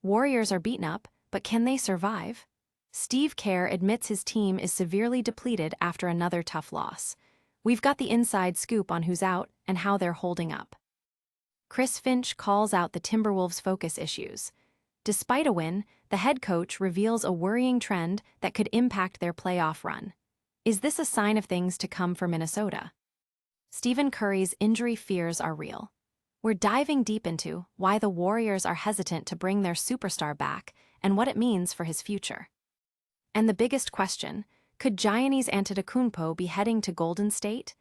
Warriors are beaten up, but can they survive? Steve Kerr admits his team is severely depleted after another tough loss. We've got the inside scoop on who's out and how they're holding up. Chris Finch calls out the Timberwolves' focus issues. Despite a win, the head coach reveals a worrying trend that could impact their playoff run. Is this a sign of things to come for Minnesota? Stephen Curry's injury fears are real. We're diving deep into why the Warriors are hesitant to bring their superstar back and what it means for his future. And the biggest question, could Giannis Antetokounmpo be heading to Golden State?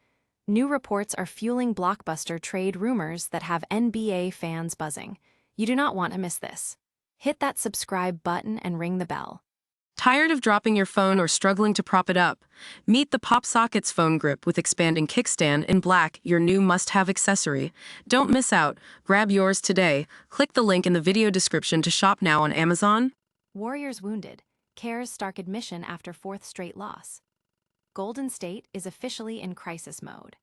New reports are fueling blockbuster trade rumors that have NBA fans buzzing. You do not want to miss this. Hit that subscribe button and ring the bell. Tired of dropping your phone or struggling to prop it up? Meet the Pop Sockets phone grip with expanding kickstand in black, your new must-have accessory. Don't miss out. Grab yours today. Click the link in the video description to shop now on Amazon. Warriors wounded. Kerr's stark admission after fourth straight loss. Golden State is officially in crisis mode.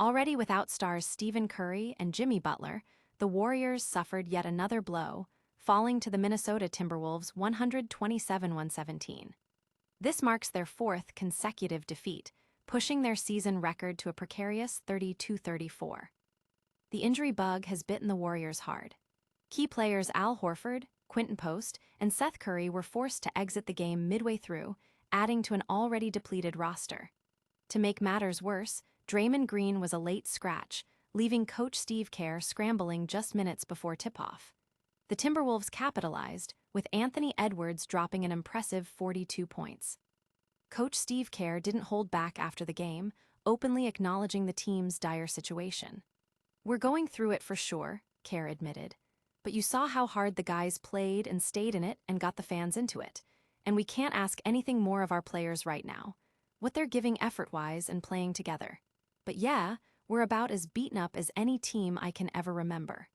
Already without stars Stephen Curry and Jimmy Butler, the Warriors suffered yet another blow, falling to the Minnesota Timberwolves 127-117. This marks their fourth consecutive defeat, pushing their season record to a precarious 32-34. The injury bug has bitten the Warriors hard. Key players Al Horford, Quinton Post, and Seth Curry were forced to exit the game midway through, adding to an already depleted roster. To make matters worse, Draymond Green was a late scratch, leaving coach Steve Kerr scrambling just minutes before tip-off. The Timberwolves capitalized, with Anthony Edwards dropping an impressive 42 points. Coach Steve Kerr didn't hold back after the game, openly acknowledging the team's dire situation. "We're going through it for sure," Kerr admitted. "But you saw how hard the guys played and stayed in it and got the fans into it. And we can't ask anything more of our players right now. What they're giving effort-wise and playing together. But yeah, we're about as beaten up as any team I can ever remember."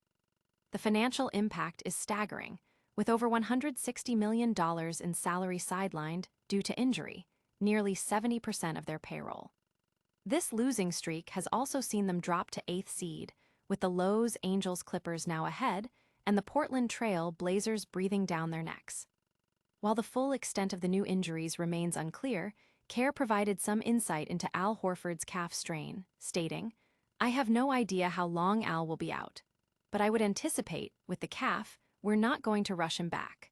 The financial impact is staggering, with over $160 million in salary sidelined due to injury, nearly 70% of their payroll. This losing streak has also seen them drop to 8th seed, with the Lows Angels Clippers now ahead, and the Portland Trail Blazers breathing down their necks. While the full extent of the new injuries remains unclear, Kerr provided some insight into Al Horford's calf strain, stating, "I have no idea how long Al will be out. But I would anticipate, with the calf, we're not going to rush him back."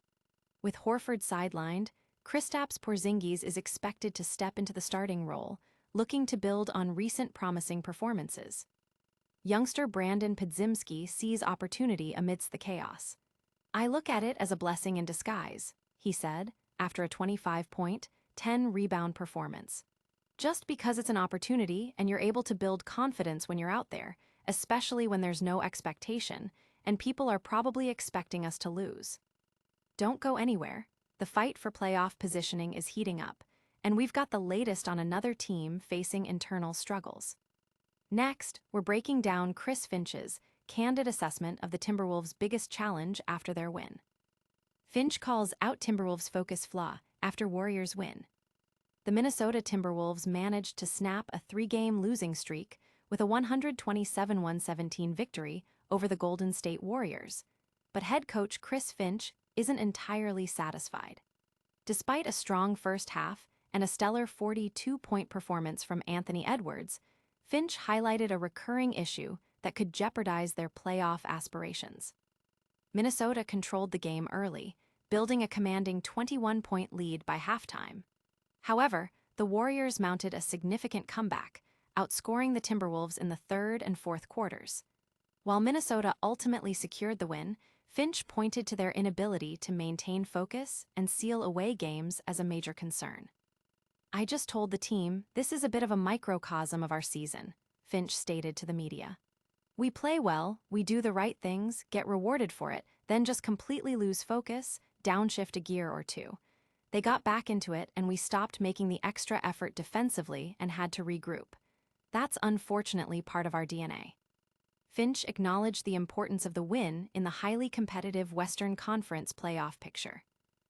With Horford sidelined, Kristaps Porzingis is expected to step into the starting role, looking to build on recent promising performances. Youngster Brandon Podziemski sees opportunity amidst the chaos. "I look at it as a blessing in disguise," he said, after a 25-point, 10-rebound performance. "Just because it's an opportunity and you're able to build confidence when you're out there, especially when there's no expectation, and people are probably expecting us to lose." Don't go anywhere. The fight for playoff positioning is heating up, and we've got the latest on another team facing internal struggles. Next, we're breaking down Chris Finch's candid assessment of the Timberwolves' biggest challenge after their win. Finch calls out Timberwolves' focus flaw after Warriors' win. The Minnesota Timberwolves managed to snap a 3-game losing streak with a 127-117 victory over the Golden State Warriors, but head coach Chris Finch isn't entirely satisfied. Despite a strong first half and a stellar 42-point performance from Anthony Edwards, Finch highlighted a recurring issue that could jeopardize their playoff aspirations. Minnesota controlled the game early, building a commanding 21-point lead by halftime. However, the Warriors mounted a significant comeback, outscoring the Timberwolves in the third and fourth quarters. While Minnesota ultimately secured the win, Finch pointed to their inability to maintain focus and seal away games as a major concern. "I just told the team this is a bit of a microcosm of our season," Finch stated to the media. "We play well, we do the right things, get rewarded for it, then just completely lose focus, downshift a gear or two. They got back into it and we stopped making the extra effort defensively and had to regroup. That's unfortunately part of our DNA." Finch acknowledged the importance of the win in the highly competitive Western Conference playoff picture.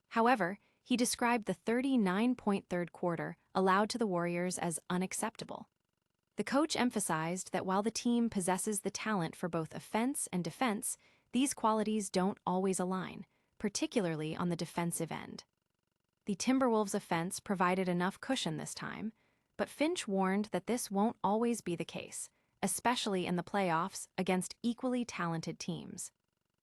However, he described the 39-point third quarter allowed to the Warriors as unacceptable. The coach emphasized that while the team possesses the talent for both offense and defense, these qualities don't always align, particularly on the defensive end. The Timberwolves' offense provided enough cushion this time, but Finch warned that this won't always be the case, especially in the playoffs against equally talented teams.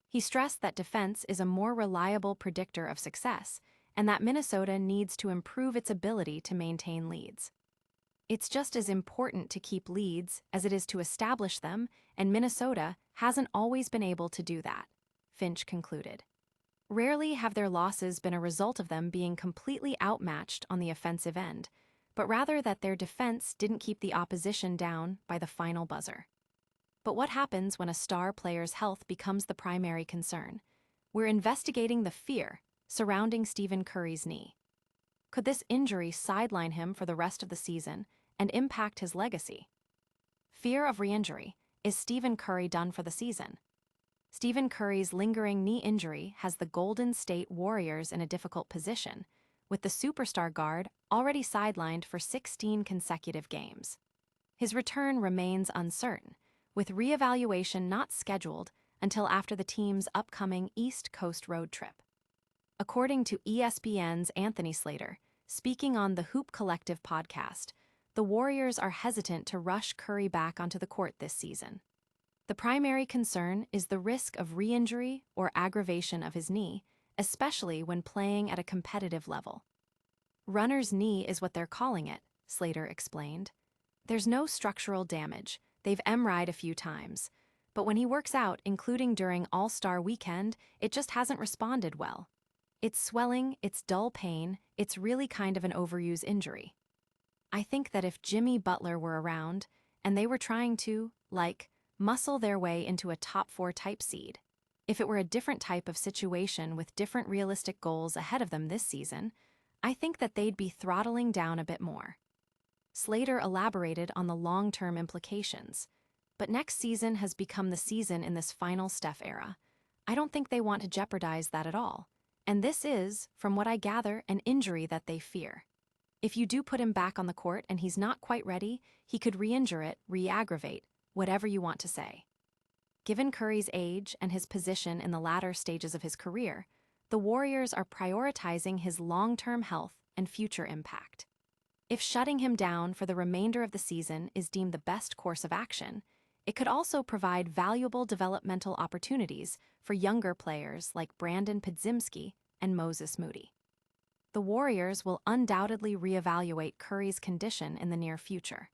He stressed that defense is a more reliable predictor of success and that Minnesota needs to improve its ability to maintain leads. It's just as important to keep leads as it is to establish them, and Minnesota hasn't always been able to do that, Finch concluded. Rarely have their losses been a result of them being completely outmatched on the offensive end, but rather that their defense didn't keep the opposition down by the final buzzer. But what happens when a star player's health becomes the primary concern? We're investigating the fear surrounding Stephen Curry's knee. Could this injury sideline him for the rest of the season and impact his legacy? Fear of re-injury. Is Stephen Curry done for the season? Stephen Curry's lingering knee injury has the Golden State Warriors in a difficult position, with the superstar guard already sidelined for 16 consecutive games. His return remains uncertain, with re-evaluation not scheduled until after the team's upcoming East Coast road trip. According to ESPN's Anthony Slater, speaking on the Hoop Collective podcast, the Warriors are hesitant to rush Curry back onto the court this season. The primary concern is the risk of re-injury or aggravation of his knee, especially when playing at a competitive level. Runner's knee is what they're calling it, Slater explained. There's no structural damage. They've MRI'd a few times. But when he works out, including during All-Star Weekend, it just hasn't responded well. It's swelling, it's dull pain, it's really kind of an overuse injury. I think that if Jimmy Butler were around, and they were trying to, muscle their way into a top 4 type seed, if it were a different type of situation with different realistic goals ahead of them this season, I think that they'd be throttling down a bit more. Slater elaborated on the long-term implications. But next season has become the season in this final Steph era. I don't think they want to jeopardize that at all. And this is, from what I gather, an injury that they fear. If you do put him back on the court and he's not quite ready, he could re-injure it, re-aggravate, whatever you want to say. Given Curry's age and his position in the latter stages of his career, the Warriors are prioritizing his long-term health and future impact. If shutting him down for the remainder of the season is deemed the best course of action, it could also provide valuable developmental opportunities for younger players like Brandon Podziemski and Moses Moody. The Warriors will undoubtedly reevaluate Curry's condition in the near future.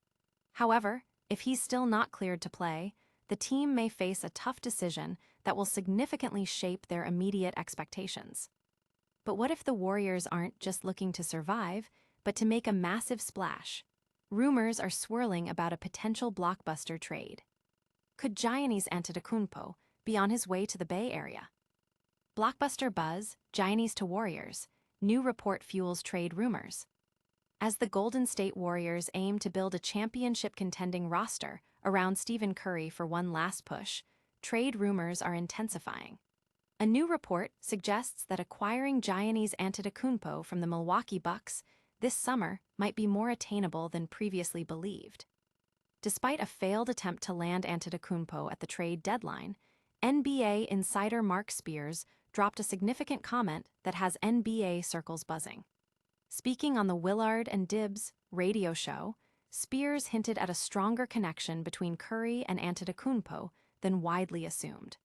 However, if he's still not cleared to play, the team may face a tough decision that will significantly shape their immediate expectations. But what if the Warriors aren't just looking to survive, but to make a massive splash? Rumors are swirling about a potential blockbuster trade. Could Giannis Antetokounmpo be on his way to the Bay Area? Blockbuster buzz, Giannis to Warriors. New report fuels trade rumors. As the Golden State Warriors aim to build a championship-contending roster around Stephen Curry for one last push, trade rumors are intensifying. A new report suggests that acquiring Giannis Antetokounmpo from the Milwaukee Bucks this summer might be more attainable than previously believed. Despite a failed attempt to land Antetokounmpo at the trade deadline, NBA insider Mark Spears dropped a significant comment that has NBA circles buzzing. Speaking on the Willard and Dibbs radio show, Spears hinted at a stronger connection between Curry and Antetokounmpo than widely assumed.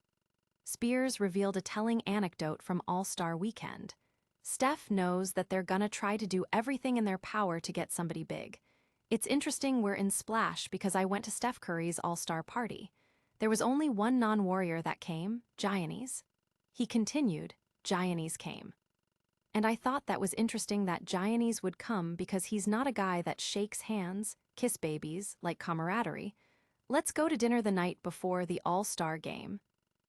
Spears revealed a telling anecdote from All-Star Weekend. Steph knows that they're gonna try to do everything in their power to get somebody big. It's interesting we're in Splash because I went to Steph Curry's All-Star party. There was only one non-Warrior that came, Giannis. He continued, Giannis came. And I thought that was interesting that Giannis would come because he's not a guy that shakes hands, kiss babies, like camaraderie. Let's go to dinner the night before the All-Star game.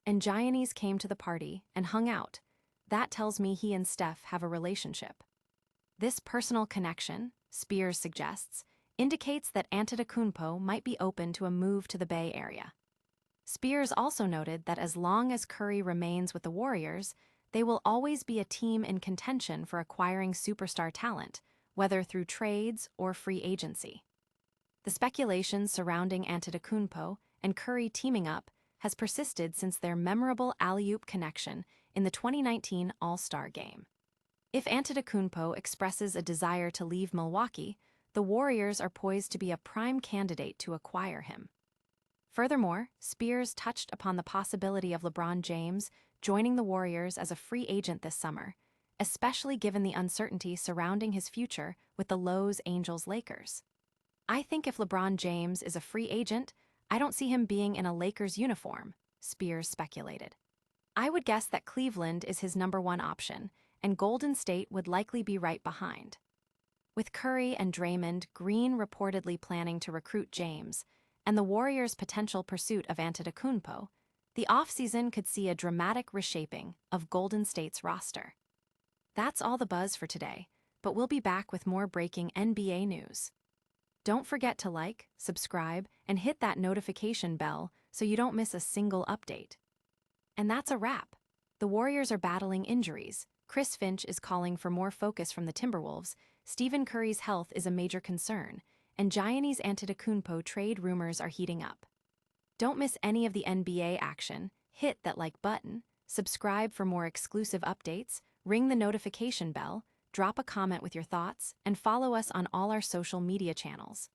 And Giannis came to the party and hung out. That tells me he and Steph have a relationship. This personal connection, Spears suggests, indicates that Antetokounmpo might be open to a move to the Bay Area. Spears also noted that as long as Curry remains with the Warriors, they will always be a team in contention for acquiring superstar talent, whether through trades or free agency. The speculation surrounding Antetokounmpo and Curry teaming up has persisted since their memorable alley-oop connection in the 2019 All-Star Game. If Antetokounmpo expresses a desire to leave Milwaukee, the Warriors are poised to be a prime candidate to acquire him. Furthermore, Spears touched upon the possibility of LeBron James joining the Warriors as a free agent this summer, especially given the uncertainty surrounding his future with the Los Angeles Lakers. "I think if LeBron James is a free agent, I don't see him being in a Lakers uniform," Spears speculated. "I would guess that Cleveland is his #1 option, and Golden State would likely be right behind." With Curry and Draymond Green reportedly planning to recruit James, and the Warriors' potential pursuit of Antetokounmpo, the offseason could see a dramatic reshaping of Golden State's roster. That's all the buzz for today, but we'll be back with more breaking NBA news. Don't forget to like, subscribe, and hit that notification bell so you don't miss a single update. And that's a wrap. The Warriors are battling injuries. Chris Finch is calling for more focus from the Timberwolves. Stephen Curry's health is a major concern, and Giannis Antetokounmpo trade rumors are heating up. Don't miss any of the NBA action. Hit that like button, subscribe for more exclusive updates, ring the notification bell, drop a comment with your thoughts, and follow us on all our social media channels.